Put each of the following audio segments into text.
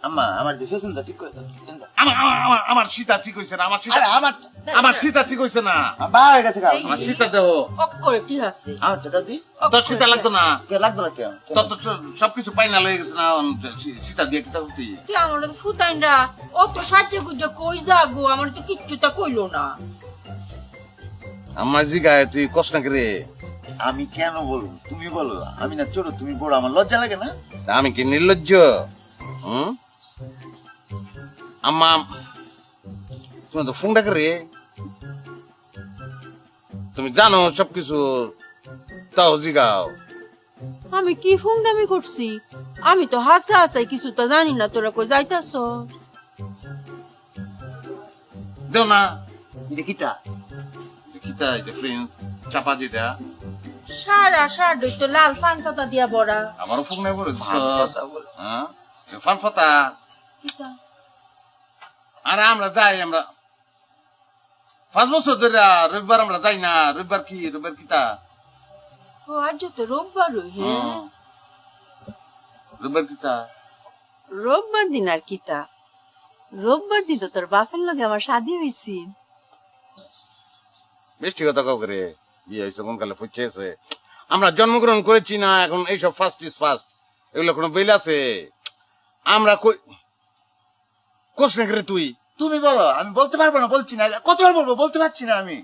আম্মা আমার ফেশনটা ঠিক করে দাও। আমার সীতা ঠিক হইছে না, আমার সীতা ঠিক হইছে না। বার হয়ে গেছে আমার সীতা দেও, অক করে কি আছে আমারটা দাদি তোর সীতা লাগতো না, কে লাগতো না কেন? তোর তো সবকিছু পাইনাল হয়ে গেছে না, সীতা দিয়ে কি করতি? তুই আমার তো ফুটাইনরা অত সাজে গুজে কই যাগো, আমার তো কিচ্ছুটা কইলো না। আমার জিগায় তুই কষ্ট না করে। আমি কেন বলবো, তুমি বলো। আমি না ছোট, তুমি বড়, আমার লজ্জা লাগে না? আমি কি নির্লজ্জ? আম্মা তুমি তো ফোনটা করে, তুমি জানো সবকিছু, তাও জিগাও। আমি কি ফোনটামি করছি? আমি তো হাসতে হাসতে কিছু তো জানি না, তোরা কই যাইতাছ? দেও না। এটা কিটা? কিতা এটা ফ্রেন্ড চাপা যেটা সারা সারডই তো লাল ফান পাতা দিয়া বড়া। আমারও ফোন নাই বলে কথা বলে। হ্যাঁ ফান ফতা। কিতা? আরে আমরা যাই, আমরা 5 বছর ধরে রবিবার আমরা যাই না। রবিবার কি, রবিবার কিতা? ও আজ তো রোববার, হ্যাঁ রবিবার কিতা? রোববার দিন আর কিতা? রোববার দিন তো তোর বাপের লগে আমার শাদি হইছি। বেশি কথা কাউ করে বিয়ে হয়েছে কোন কালে ফুচেছে। আমরা জন্মগ্রহণ করেছি না, এখন এইসব ফার্স্ট ইজ ফার্স্ট এগুলো কোনো বেল আছে? আমরা কই কোস না করে তুই? তুমি বলো। আমি বলতে পারবো না, বলছি না। কতবার বলবো, বলতে পারছি না আমি।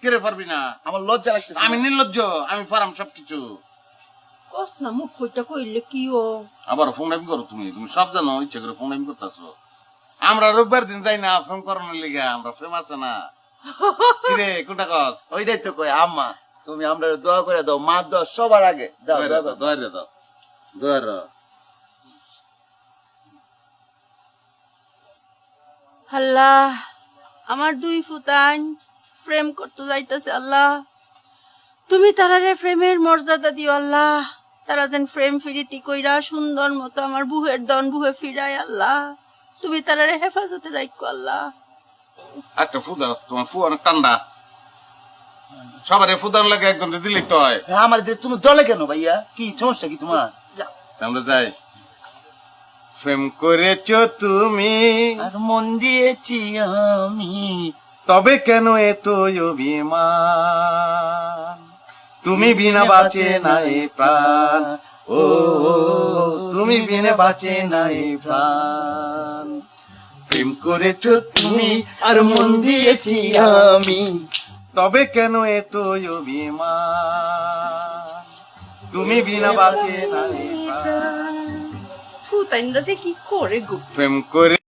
কিরে পারবি না? আমার লজ্জা লাগতেছে। আমি নির্লজ্জ, আমি পারাম সবকিছু। কস না, মুখ কইটা কইলে কি ও? আবার ফোন টাইম করো তুমি, তুমি সব জানো, ইচ্ছা করে ফোন টাইম করতেছো। আমরা রোববার দিন যাই না ফোন করানোর লিগে, আমরা ফেমাস না। কিরে কোনটা কস? ওইটাই তো কই আম্মা, তুমি আমরা দোয়া করে দাও। মা দোয়া সবার আগে দাও। দোয়া দাও, দোয়া দাও, দোয়া দাও। আল্লাহ, আমার দুই ফুতান প্রেম করতে যাইতেছে। আল্লাহ, তুমি তারারে প্রেমের মর্যাদা দিও। আল্লাহ, তারা যেন প্রেম ফিরিতি কইরা সুন্দর মতো আমার বুহের দন বুহে ফিরায়। আল্লাহ, তুমি তারারে হেফাজতে রাখো। আল্লাহ, একটা ফুদা, তোমার ফু অনেক ঠান্ডা। সবারে ফুদান লাগে, একজন দিলেই তো হয়। হ্যাঁ, আমার তুমি দলে কেন ভাইয়া? কি সমস্যা কি তোমার? যাও। আমরা যাই। প্রেম করেছো তুমি আর মন দিয়েছি আমি, তবে কেন এত অভিমান? তুমি বিনা বাঁচে নাই প্রাণ, ও তুমি বিনা বাঁচে নাই প্রাণ। প্রেম করেছো তুমি আর মন দিয়েছি আমি, তবে কেন এত অভিমান? তুমি বিনা বাঁচে নাই প্রাণ। ফুতাইনরা যে কি করে গো? প্রেম করে